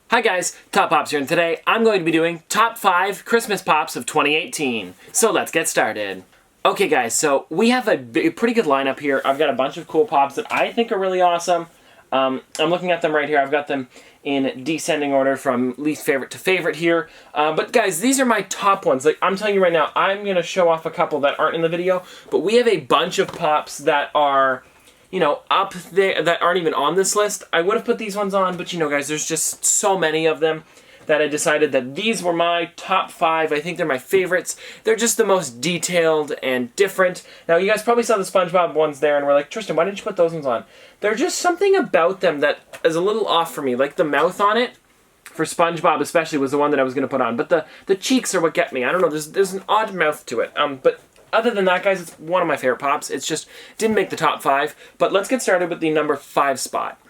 Hi guys, Top Pops here, and today I'm going to be doing Top 5 Christmas Pops of 2018. So let's get started. Okay guys, so we have a pretty good lineup here. I've got a bunch of cool pops that I think are really awesome. I'm looking at them right here. I've got them in descending order from least favorite to favorite here. But guys, these are my top ones. Like, I'm telling you right now, I'm going to show off a couple that aren't in the video, but we have a bunch of pops that are, you know, up there that aren't even on this list. I would have put these ones on, but you know guys, there's just so many of them that I decided that these were my top 5. I think they're my favorites. They're just the most detailed and different. Now you guys probably saw the SpongeBob ones there and were like, Tristan, why didn't you put those ones on? There's just something about them that is a little off for me. Like the mouth on it, for SpongeBob especially, was the one that I was going to put on. But the cheeks are what get me. I don't know, there's an odd mouth to it. But other than that, guys, it's one of my favorite pops. It's just didn't make the top 5. But let's get started with the number 5 spot.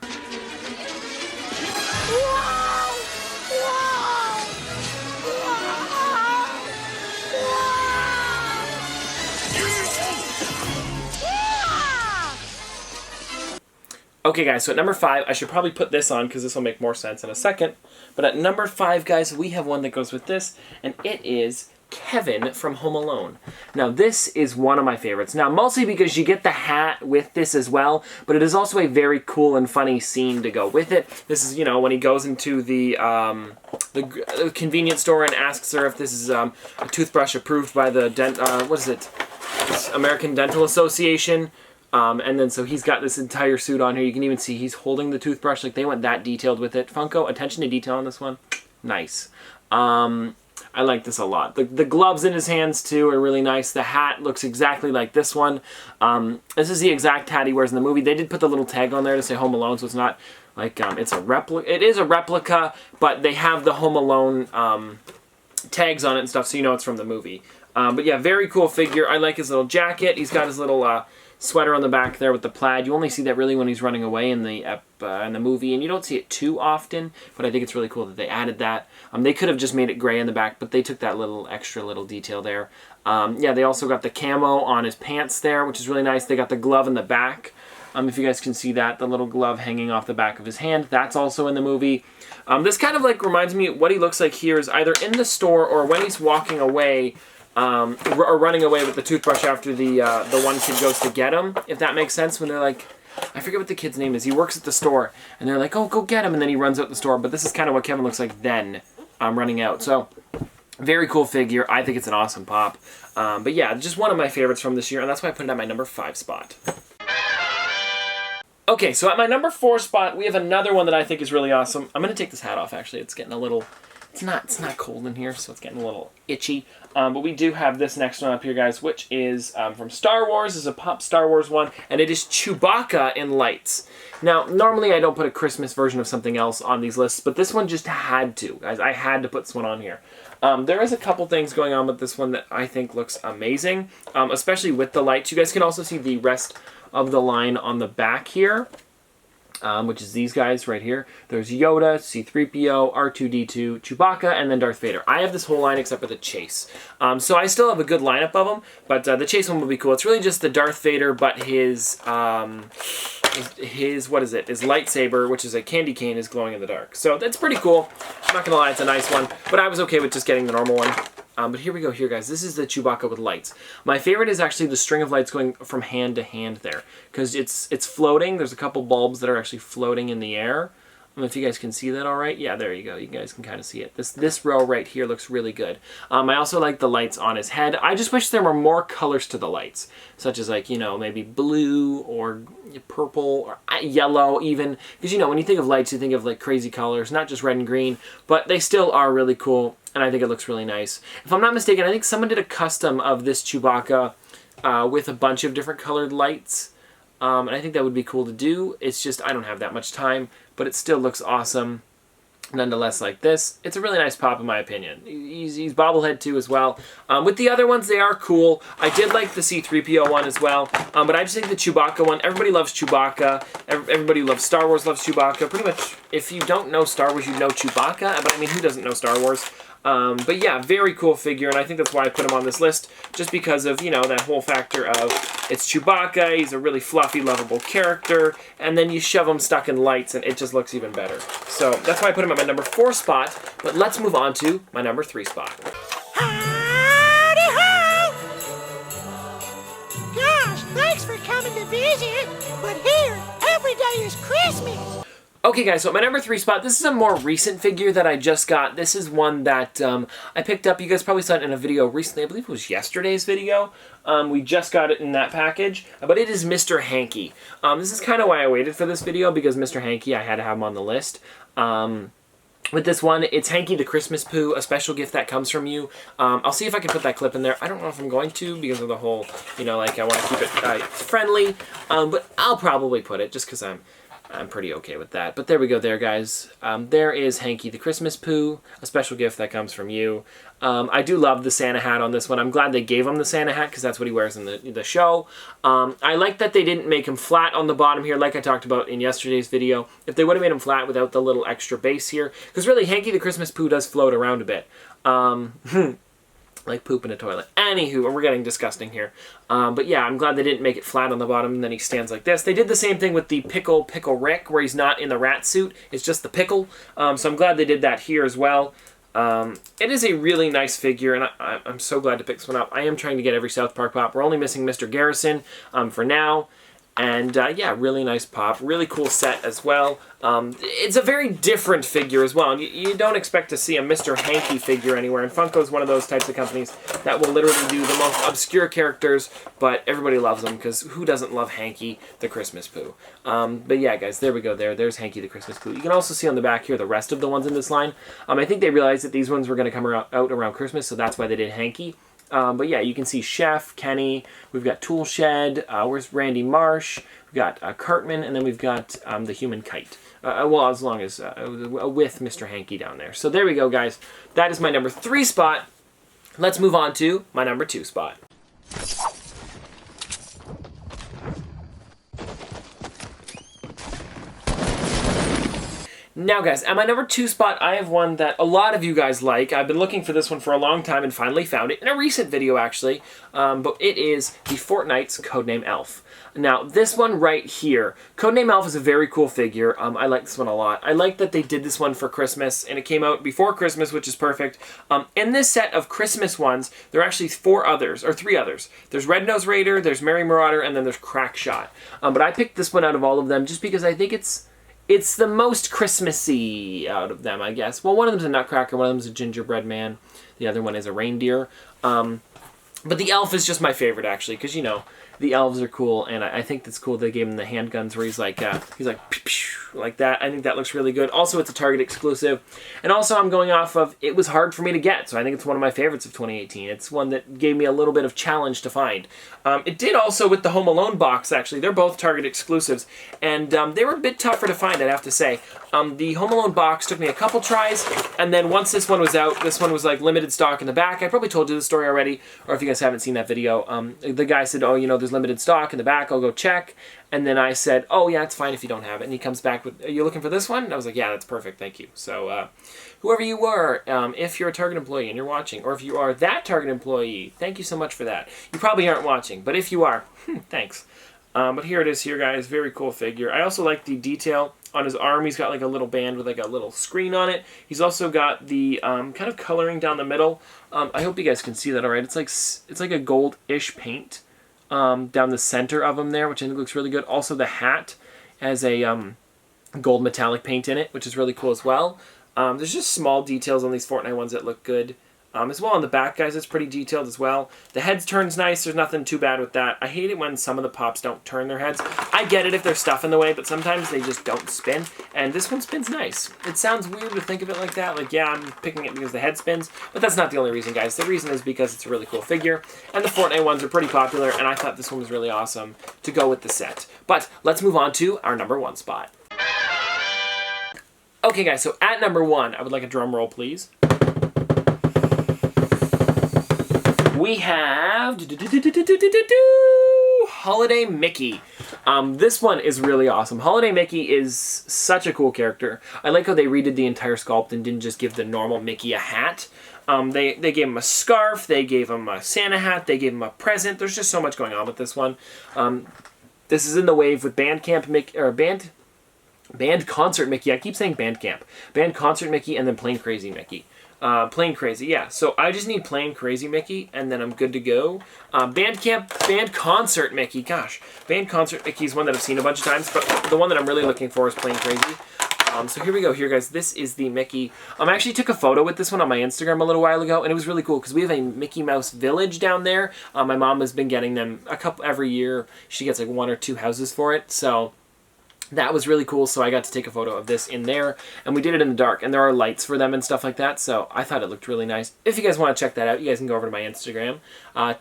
Okay guys, so at number 5, I should probably put this on because this will make more sense in a second. But at number 5, guys, we have one that goes with this, and it is Kevin from Home Alone. Now this is one of my favorites. Now mostly because you get the hat with this as well, but it is also a very cool and funny scene to go with it. This is, you know, when he goes into the convenience store and asks her if this is a toothbrush approved by the American Dental Association. And then so he's got this entire suit on here. You can even see he's holding the toothbrush. Like, they went that detailed with it. Funko, attention to detail on this one. Nice. I like this a lot. The gloves in his hands, too, are really nice. The hat looks exactly like this one. This is the exact hat he wears in the movie. They did put the little tag on there to say Home Alone, so it's not like, it's a replica. It is a replica, but they have the Home Alone tags on it and stuff, so you know it's from the movie. But yeah, very cool figure. I like his little jacket. He's got his little sweater on the back there with the plaid. You only see that really when he's running away in the movie, and you don't see it too often, but I think it's really cool that they added that. They could have just made it gray in the back, but they took that little extra little detail there. Yeah, they also got the camo on his pants there, which is really nice. They got the glove in the back. If you guys can see that, the little glove hanging off the back of his hand, that's also in the movie. This kind of like reminds me what he looks like here is either in the store or when he's walking away, or running away with the toothbrush after the one kid goes to get him, if that makes sense, when they're like, I forget what the kid's name is. He works at the store, and they're like, oh, go get him, and then he runs out the store. But this is kind of what Kevin looks like then, running out. So, very cool figure. I think it's an awesome pop. But yeah, just one of my favorites from this year, and that's why I put it at my number 5 spot. Okay, so at my number 4 spot, we have another one that I think is really awesome. I'm going to take this hat off, actually. It's getting a little... It's not cold in here, so it's getting a little itchy. But we do have this next one up here, guys, which is from Star Wars. It's a pop Star Wars one, and it is Chewbacca in lights. Now, normally I don't put a Christmas version of something else on these lists, but this one just had to, guys. I had to put this one on here. There is a couple things going on with this one that I think looks amazing, especially with the lights. You guys can also see the rest of the line on the back here. Which is these guys right here. There's Yoda, C-3PO, R2-D2, Chewbacca, and then Darth Vader. I have this whole line except for the Chase. So I still have a good lineup of them, but the Chase one will be cool. It's really just the Darth Vader, but his what is it? His lightsaber, which is a candy cane, is glowing in the dark. So that's pretty cool. I'm not gonna lie, it's a nice one, but I was okay with just getting the normal one. But here we go here, guys. This is the Chewbacca with lights. My favorite is actually the string of lights going from hand to hand there, because it's floating. There's a couple bulbs that are actually floating in the air. I don't know if you guys can see that all right. Yeah, there you go. You guys can kind of see it. This row right here looks really good. I also like the lights on his head. I just wish there were more colors to the lights, such as, like, you know, maybe blue or purple or yellow even. Because, you know, when you think of lights, you think of like crazy colors, not just red and green, but they still are really cool, and I think it looks really nice. If I'm not mistaken, I think someone did a custom of this Chewbacca with a bunch of different colored lights. And I think that would be cool to do. It's just, I don't have that much time, but it still looks awesome. nonetheless, like this, it's a really nice pop in my opinion. He's bobblehead too as well. With the other ones, they are cool. I did like the C-3PO one as well, but I just think the Chewbacca one, everybody loves Chewbacca. Everybody loves Star Wars, loves Chewbacca. Pretty much, if you don't know Star Wars, you know Chewbacca, but I mean, who doesn't know Star Wars? But yeah, very cool figure, and I think that's why I put him on this list, just because of, you know, that whole factor of it's Chewbacca, he's a really fluffy, lovable character, and then you shove him stuck in lights, and it just looks even better. So that's why I put him at my number 4 spot, but let's move on to my number 3 spot. Howdy ho! Gosh, thanks for coming to visit, but here, every day is Christmas. Okay guys, so at my number 3 spot, this is a more recent figure that I just got. This is one that I picked up. You guys probably saw it in a video recently. I believe it was yesterday's video. We just got it in that package, but it is Mr. Hankey. This is kind of why I waited for this video, because Mr. Hankey, I had to have him on the list. With this one, it's Hankey the Christmas Poo, a special gift that comes from you. I'll see if I can put that clip in there. I don't know if I'm going to, because of the whole, you know, like I want to keep it friendly, but I'll probably put it just because I'm pretty okay with that. But there we go there, guys. There is Hankey the Christmas Poo, a special gift that comes from you. I do love the Santa hat on this one. I'm glad they gave him the Santa hat, because that's what he wears in the show. I like that they didn't make him flat on the bottom here, like I talked about in yesterday's video. If they would have made him flat without the little extra base here, because really, Hankey the Christmas Poo does float around a bit. Like poop in a toilet. Anywho, we're getting disgusting here. But yeah, I'm glad they didn't make it flat on the bottom and then he stands like this. They did the same thing with the Pickle Rick, where he's not in the rat suit. It's just the pickle. So I'm glad they did that here as well. It is a really nice figure, and I'm so glad to pick this one up. I am trying to get every South Park pop. We're only missing Mr. Garrison for now. And yeah, really nice pop. Really cool set as well. It's a very different figure as well. You don't expect to see a Mr. Hankey figure anywhere. And Funko's one of those types of companies that will literally do the most obscure characters, but everybody loves them, because who doesn't love Hankey the Christmas Poo? But yeah, guys, there we go there. There's Hankey the Christmas Poo. You can also see on the back here the rest of the ones in this line. I think they realized that these ones were going to come out around Christmas, so that's why they did Hankey. But yeah, you can see Chef, Kenny, we've got Toolshed, where's Randy Marsh, we've got Cartman, and then we've got the Human Kite. Well, as long as, with Mr. Hankey down there. So there we go, guys. That is my number 3 spot. Let's move on to my number 2 spot. Now guys, at my number 2 spot, I have one that a lot of you guys like. I've been looking for this one for a long time and finally found it in a recent video actually. But it is the Fortnite's Codename Elf. Now this one right here, Codename Elf is a very cool figure. I like this one a lot. I like that they did this one for Christmas and it came out before Christmas, which is perfect. In this set of Christmas ones, there are actually 3 others. There's Red Nose Raider, there's Merry Marauder, and then there's Crackshot. But I picked this one out of all of them just because I think it's the most Christmassy out of them, I guess. Well, one of them's a nutcracker, one of them's a gingerbread man, the other one is a reindeer. But the elf is just my favorite, actually, because, you know, the elves are cool, and I think that's cool they gave him the handguns where he's like pew, pew, like that. I think that looks really good. Also, it's a Target exclusive. And also, I'm going off of, it was hard for me to get, so I think it's one of my favorites of 2018. It's one that gave me a little bit of challenge to find. It did also with the Home Alone box, actually. They're both Target exclusives, and they were a bit tougher to find, I'd have to say. The Home Alone box took me a couple tries, and then once this one was out, this one was like limited stock in the back. I probably told you the story already, or if you guys haven't seen that video, the guy said, oh, you know, there's limited stock in the back, I'll go check. And then I said, oh yeah, it's fine if you don't have it. And he comes back with, are you looking for this one? And I was like, yeah, that's perfect, thank you. So whoever you were, if you're a Target employee and you're watching, or if you are that Target employee, thank you so much for that. You probably aren't watching, but if you are, thanks. But here it is here, guys. Very cool figure. I also like the detail on his arm. He's got like a little band with like a little screen on it. He's also got the kind of coloring down the middle. I hope you guys can see that all right. It's like a gold-ish paint down the center of him there, which I think looks really good. Also, the hat has a gold metallic paint in it, which is really cool as well. There's just small details on these Fortnite ones that look good. As well on the back, guys, it's pretty detailed as well. The heads turns nice. There's nothing too bad with that. I hate it when some of the pops don't turn their heads. I get it if there's stuff in the way, but sometimes they just don't spin. And this one spins nice. It sounds weird to think of it like that. Like, yeah, I'm picking it because the head spins. But that's not the only reason, guys. The reason is because it's a really cool figure. And the Fortnite ones are pretty popular, and I thought this one was really awesome to go with the set. But let's move on to our number 1 spot. Okay, guys, so at number 1, I would like a drum roll, please. We have Holiday Mickey. This one is really awesome. Holiday Mickey is such a cool character. I like how they redid the entire sculpt and didn't just give the normal Mickey a hat. They gave him a scarf, they gave him a Santa hat, they gave him a present. There's just so much going on with this one. This is in the wave with Band Concert Mickey. I keep saying Band Camp. Band Concert Mickey and then Plain Crazy Mickey. Plain Crazy, yeah. So I just need Plain Crazy Mickey, and then I'm good to go. Band Concert Mickey. Gosh, Band Concert Mickey is one that I've seen a bunch of times, but the one that I'm really looking for is Plain Crazy. So here we go. Here, guys, this is the Mickey. I actually took a photo with this one on my Instagram a little while ago, and it was really cool because we have a Mickey Mouse village down there. My mom has been getting them a couple every year. She gets like 1 or 2 houses for it, so that was really cool. So I got to take a photo of this in there, and we did it in the dark, and there are lights for them and stuff like that, so I thought it looked really nice. If you guys want to check that out, you guys can go over to my Instagram.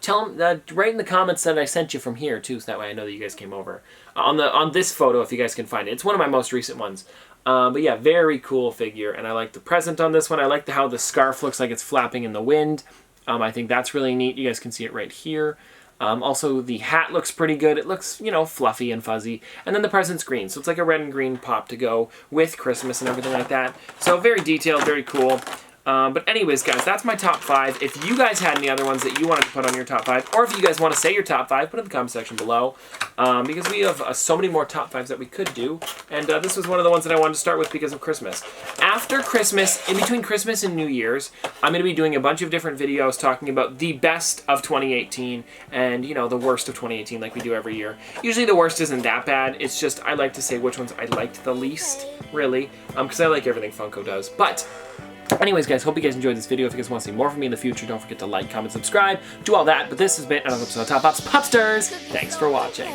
Tell them, write in the comments that I sent you from here too, so that way I know that you guys came over. On this photo, if you guys can find it. It's one of my most recent ones. But yeah, very cool figure, and I like the present on this one. I like how the scarf looks like it's flapping in the wind. I think that's really neat. You guys can see it right here. Also, the hat looks pretty good. It looks, you know, fluffy and fuzzy. And then the present's green, so it's like a red and green pop to go with Christmas and everything like that. So very detailed, very cool. But anyways, guys, that's my top 5. If you guys had any other ones that you wanted to put on your top 5, or if you guys want to say your top 5, put it in the comment section below. Because we have so many more top 5s that we could do. And this was one of the ones that I wanted to start with because of Christmas. After Christmas, in between Christmas and New Year's, I'm going to be doing a bunch of different videos talking about the best of 2018 and, you know, the worst of 2018 like we do every year. Usually the worst isn't that bad. It's just I like to say which ones I liked the least, really. Because I like everything Funko does. But anyways, guys, hope you guys enjoyed this video. If you guys want to see more from me in the future, don't forget to like, comment, subscribe, do all that. But this has been another episode of Top Pops Popsters. Thanks for watching.